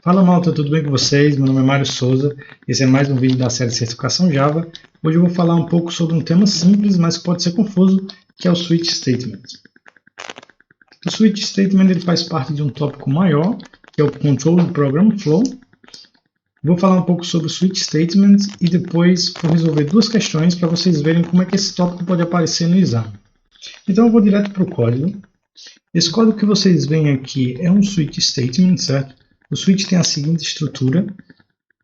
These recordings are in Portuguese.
Fala malta, tudo bem com vocês? Meu nome é Mário Souza, esse é mais um vídeo da série Certificação Java. Hoje eu vou falar um pouco sobre um tema simples, mas que pode ser confuso, que é o Switch Statement. O Switch Statement ele faz parte de um tópico maior, que é o Control Program Flow. Vou falar um pouco sobre o Switch Statement e depois vou resolver duas questões para vocês verem como é que esse tópico pode aparecer no exame. Então eu vou direto para o código. Esse código que vocês veem aqui é um Switch Statement, certo? O switch tem a seguinte estrutura,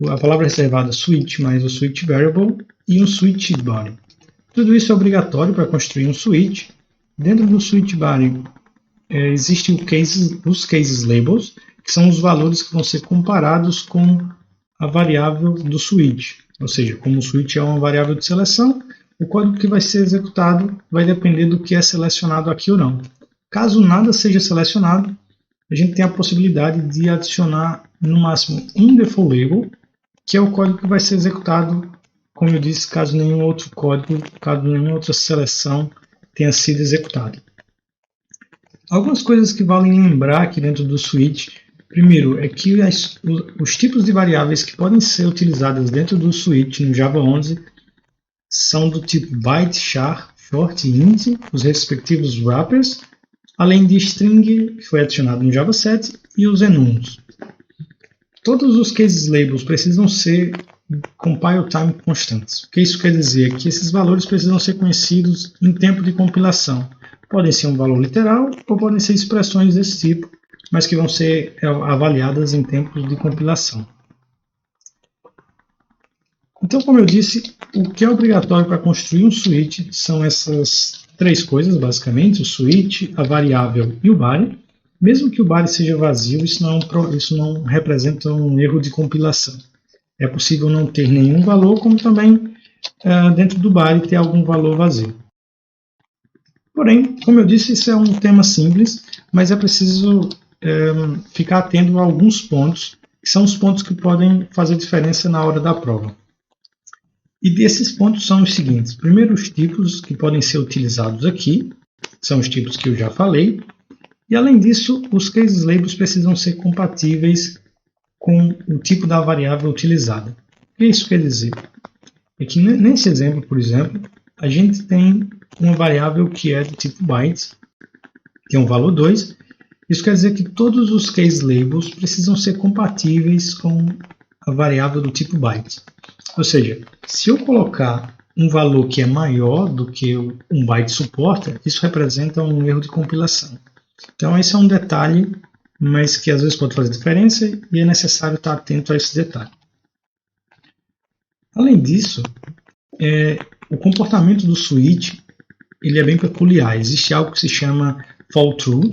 a palavra reservada switch mais o switch variable e um switch body. Tudo isso é obrigatório para construir um switch. Dentro do switch body existem os cases labels, que são os valores que vão ser comparados com a variável do switch. Ou seja, como o switch é uma variável de seleção, o código que vai ser executado vai depender do que é selecionado aqui ou não. Caso nada seja selecionado, a gente tem a possibilidade de adicionar no máximo um default label, que é o código que vai ser executado, como eu disse, caso nenhum outro código, caso nenhuma outra seleção tenha sido executada. Algumas coisas que valem lembrar aqui dentro do switch. Primeiro, é que os tipos de variáveis que podem ser utilizadas dentro do switch no Java 11 são do tipo byte, char, float e int, os respectivos wrappers, além de string, que foi adicionado no Java 7, e os enums. Todos os cases labels precisam ser compile time constantes. O que isso quer dizer? Que esses valores precisam ser conhecidos em tempo de compilação. Podem ser um valor literal ou podem ser expressões desse tipo, mas que vão ser avaliadas em tempos de compilação. Então, como eu disse, o que é obrigatório para construir um switch são essas três coisas, basicamente, o switch, a variável e o body. Mesmo que o body seja vazio, isso não representa um erro de compilação. É possível não ter nenhum valor, como também dentro do body ter algum valor vazio. Porém, como eu disse, isso é um tema simples, mas é preciso ficar atento a alguns pontos, que são os pontos que podem fazer diferença na hora da prova. E desses pontos são os seguintes. Primeiro, os tipos que podem ser utilizados aqui, são os tipos que eu já falei. E além disso, os cases labels precisam ser compatíveis com o tipo da variável utilizada. O que isso quer dizer? É que nesse exemplo, por exemplo, a gente tem uma variável que é do tipo byte, que é um valor 2. Isso quer dizer que todos os case labels precisam ser compatíveis com a variável do tipo byte. Ou seja, se eu colocar um valor que é maior do que um byte suporta, isso representa um erro de compilação. Então esse é um detalhe, mas que às vezes pode fazer diferença e é necessário estar atento a esse detalhe. Além disso, o comportamento do switch ele é bem peculiar. Existe algo que se chama fall through,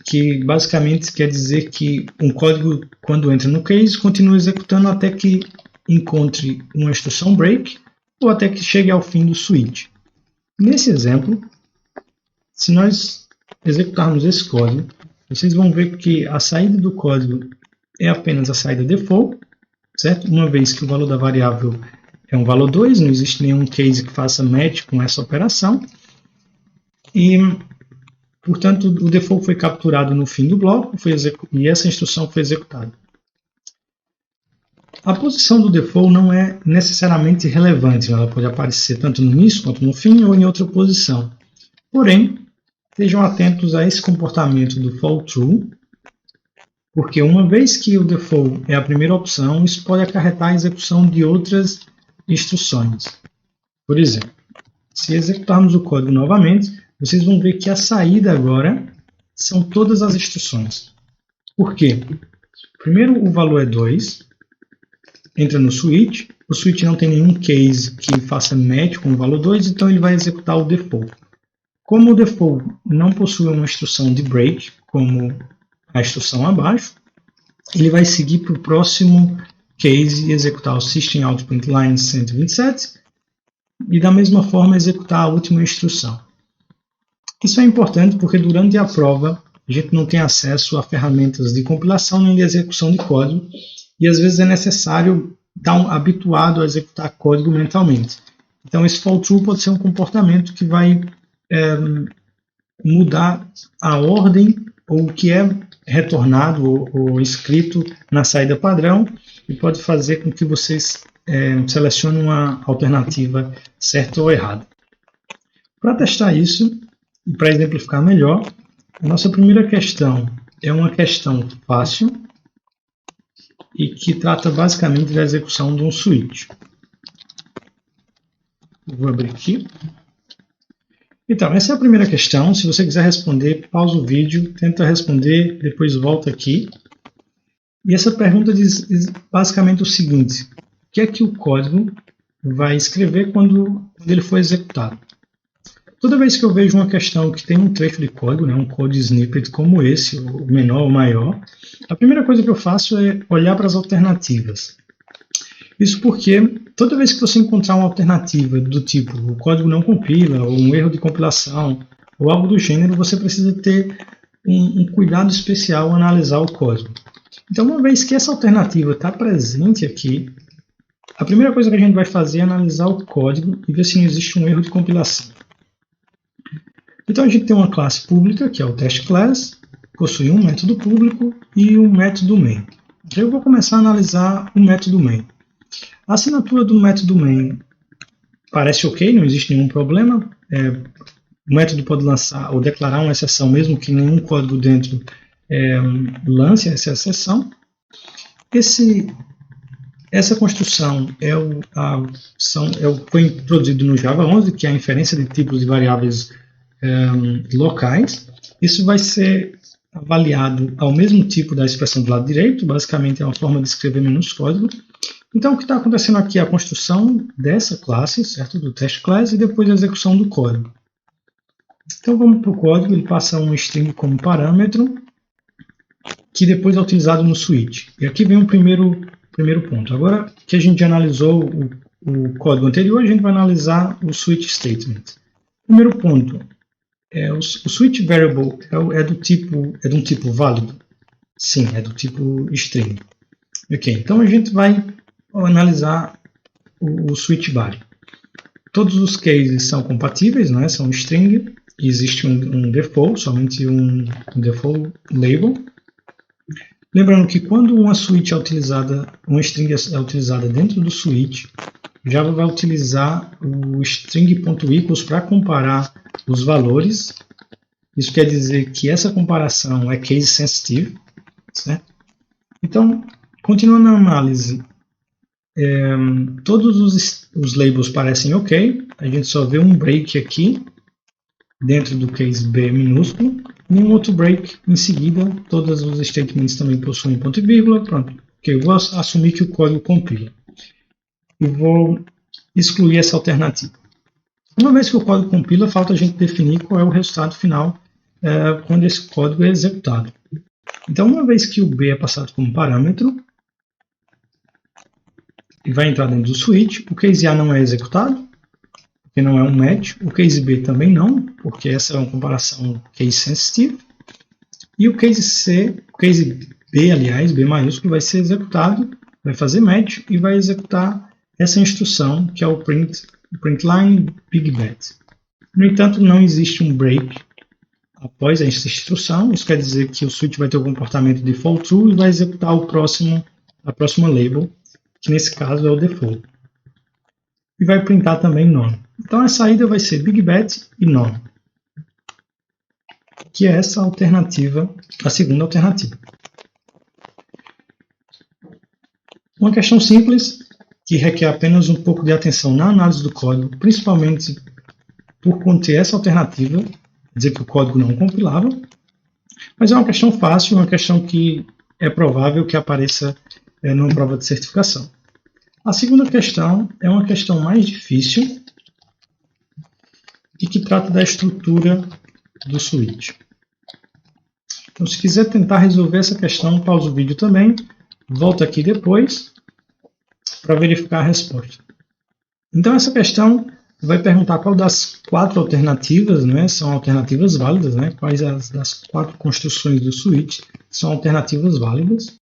que basicamente quer dizer que um código, quando entra no case, continua executando até que encontre uma instrução break ou até que chegue ao fim do switch. Nesse exemplo, se nós executarmos esse código, vocês vão ver que a saída do código é apenas a saída default, certo? Uma vez que o valor da variável é um valor 2, não existe nenhum case que faça match com essa operação. E, portanto, o default foi capturado no fim do bloco e essa instrução foi executada. A posição do default não é necessariamente relevante, ela pode aparecer tanto no início quanto no fim ou em outra posição. Porém, estejam atentos a esse comportamento do fall true, porque uma vez que o default é a primeira opção, isso pode acarretar a execução de outras instruções. Por exemplo, se executarmos o código novamente, vocês vão ver que a saída agora são todas as instruções. Por quê? Primeiro o valor é 2, entra no switch, o switch não tem nenhum case que faça match com o valor 2, então ele vai executar o default. Como o default não possui uma instrução de break, como a instrução abaixo, ele vai seguir para o próximo case e executar o System Out Line 127 e da mesma forma executar a última instrução. Isso é importante porque durante a prova a gente não tem acesso a ferramentas de compilação nem de execução de código e às vezes é necessário estar habituado a executar código mentalmente. Então esse fall through pode ser um comportamento que vai mudar a ordem ou o que é retornado ou escrito na saída padrão e pode fazer com que vocês selecionem uma alternativa certa ou errada. Para testar isso e para exemplificar melhor, a nossa primeira questão é uma questão fácil e que trata basicamente da execução de um switch. Vou abrir aqui. Então, essa é a primeira questão. Se você quiser responder, pausa o vídeo, tenta responder, depois volta aqui. E essa pergunta diz basicamente o seguinte: o que é que o código vai escrever quando ele for executado? Toda vez que eu vejo uma questão que tem um trecho de código, um code snippet como esse, o menor ou maior, a primeira coisa que eu faço é olhar para as alternativas. Isso porque toda vez que você encontrar uma alternativa do tipo o código não compila, ou um erro de compilação, ou algo do gênero, você precisa ter um cuidado especial ao analisar o código. Então, uma vez que essa alternativa está presente aqui, a primeira coisa que a gente vai fazer é analisar o código e ver se não existe um erro de compilação. Então, a gente tem uma classe pública, que é o testClass, possui um método público e um método main. Eu vou começar a analisar o método main. A assinatura do método main parece ok, não existe nenhum problema. O método pode lançar ou declarar uma exceção, mesmo que nenhum código dentro lance essa exceção. Essa construção foi introduzido no Java 11, que é a inferência de tipos de variáveis locais. Isso vai ser avaliado ao mesmo tipo da expressão do lado direito, basicamente é uma forma de escrever menos código. Então, o que está acontecendo aqui é a construção dessa classe, certo? Do testClass, e depois a execução do código. Então, vamos para o código, ele passa um string como parâmetro, que depois é utilizado no switch. E aqui vem o primeiro ponto. Agora que a gente já analisou o código anterior, a gente vai analisar o switch statement. Primeiro ponto, o switch variable é de um tipo válido? Sim, é do tipo string. Ok, então a gente vai analisar o switch body. Todos os cases são compatíveis, são string, e existe um default, somente um default label. Lembrando que quando uma string é utilizada dentro do switch, Java vai utilizar o string.equals para comparar os valores. Isso quer dizer que essa comparação é case sensitive, certo? Então, continuando a análise, todos os labels parecem ok, a gente só vê um break aqui, dentro do case B minúsculo, nenhum outro break em seguida, todos os statements também possuem ponto e vírgula, pronto. Eu vou assumir que o código compila. E vou excluir essa alternativa. Uma vez que o código compila, falta a gente definir qual é o resultado final quando esse código é executado. Então, uma vez que o B é passado como parâmetro, e vai entrar dentro do switch, o case A não é executado, porque não é um match, o case B também não, porque essa é uma comparação case sensitive, e o case B, aliás, B maiúsculo, vai ser executado, vai fazer match e vai executar essa instrução, que é o println big bet. No entanto, não existe um break após essa instrução, isso quer dizer que o switch vai ter o comportamento default true e vai executar a próxima label, que nesse caso é o default. E vai printar também none. Então a saída vai ser big bet e none, que é essa alternativa, a segunda alternativa. Uma questão simples, que requer apenas um pouco de atenção na análise do código, principalmente por conter essa alternativa, dizer que o código não compilava, mas é uma questão fácil, uma questão que é provável que apareça numa prova de certificação. A segunda questão é uma questão mais difícil e que trata da estrutura do switch. Então, se quiser tentar resolver essa questão, pausa o vídeo também, volta aqui depois para verificar a resposta. Então, essa questão vai perguntar qual das 4 alternativas são alternativas válidas, quais das 4 construções do switch são alternativas válidas.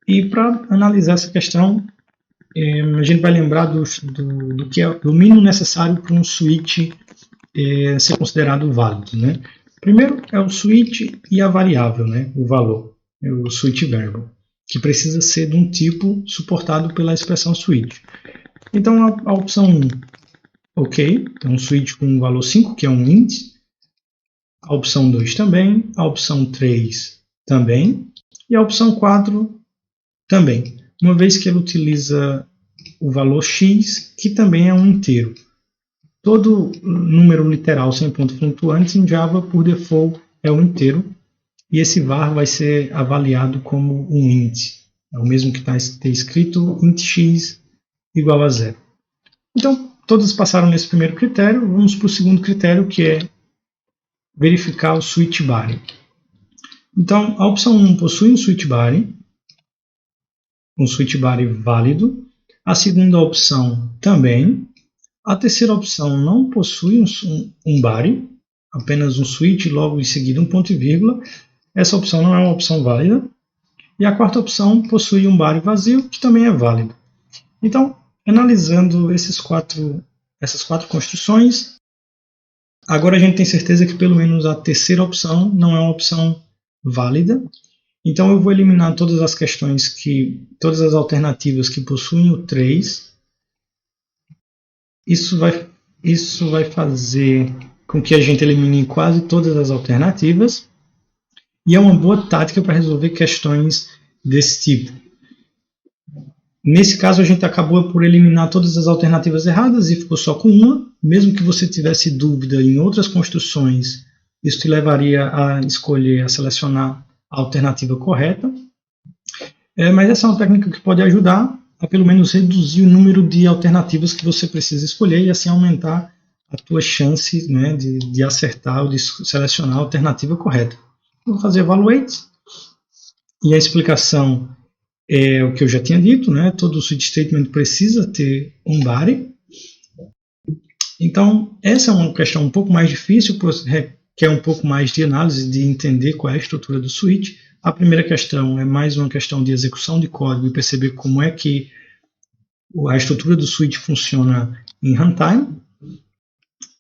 E para analisar essa questão, a gente vai lembrar do que é o mínimo necessário para um switch ser considerado válido. Primeiro é o switch e a variável, né? O valor, o switch variable, que precisa ser de um tipo suportado pela expressão switch. Então a opção 1, ok, então um switch com um valor 5, que é um int. A opção 2 também, a opção 3 também, e a opção 4 também, uma vez que ele utiliza o valor x, que também é um inteiro. Todo número literal sem ponto flutuante em Java, por default, é um inteiro, e esse var vai ser avaliado como um int. É o mesmo que está escrito int x igual a 0. Então, todos passaram nesse primeiro critério. Vamos para o segundo critério, que é verificar o switch body. Então, a opção 1 possui um switch body válido. A segunda opção também. A terceira opção não possui um body, apenas um switch, logo em seguida um ponto e vírgula. Essa opção não é uma opção válida. E a quarta opção possui um body vazio, que também é válido. Então, analisando essas quatro construções, agora a gente tem certeza que pelo menos a terceira opção não é uma opção válida. Então eu vou eliminar todas as alternativas que possuem o 3. Isso vai fazer com que a gente elimine quase todas as alternativas. E é uma boa tática para resolver questões desse tipo. Nesse caso, a gente acabou por eliminar todas as alternativas erradas e ficou só com uma. Mesmo que você tivesse dúvida em outras construções, isso te levaria a selecionar a alternativa correta. Mas essa é uma técnica que pode ajudar a pelo menos reduzir o número de alternativas que você precisa escolher e assim aumentar a tua chance, né, de acertar ou de selecionar a alternativa correta. Vou fazer evaluate e a explicação é o que eu já tinha dito, né? Todo switch statement precisa ter um body. Então, essa é uma questão um pouco mais difícil, requer um pouco mais de análise, de entender qual é a estrutura do switch. A primeira questão é mais uma questão de execução de código e perceber como é que a estrutura do switch funciona em runtime.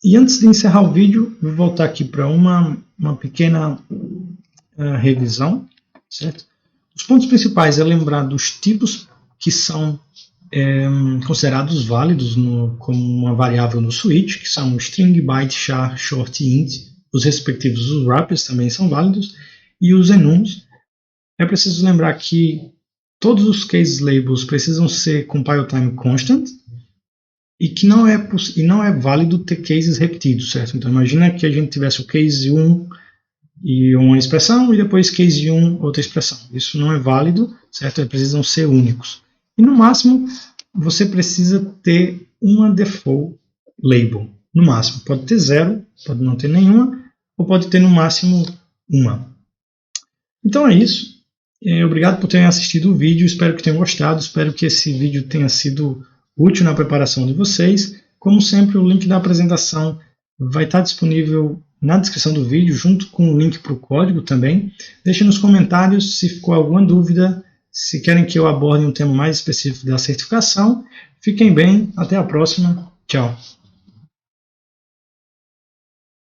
E antes de encerrar o vídeo, vou voltar aqui para uma pequena revisão, certo? Os pontos principais é lembrar dos tipos que são considerados válidos como uma variável no switch, que são string, byte, char, short e int. Os respectivos wrappers também são válidos. E os enums. É preciso lembrar que todos os case labels precisam ser compile time constant e que não é válido ter cases repetidos, certo? Então imagina que a gente tivesse o case 1 e uma expressão e depois case 1 outra expressão. Isso não é válido, certo? Eles precisam ser únicos. E no máximo você precisa ter uma default label. No máximo, pode ter 0, pode não ter nenhuma, ou pode ter no máximo uma. Então é isso. Obrigado por terem assistido o vídeo, espero que tenham gostado, espero que esse vídeo tenha sido útil na preparação de vocês. Como sempre, o link da apresentação vai estar disponível na descrição do vídeo, junto com o link para o código também. Deixe nos comentários se ficou alguma dúvida, se querem que eu aborde um tema mais específico da certificação. Fiquem bem, até a próxima, tchau!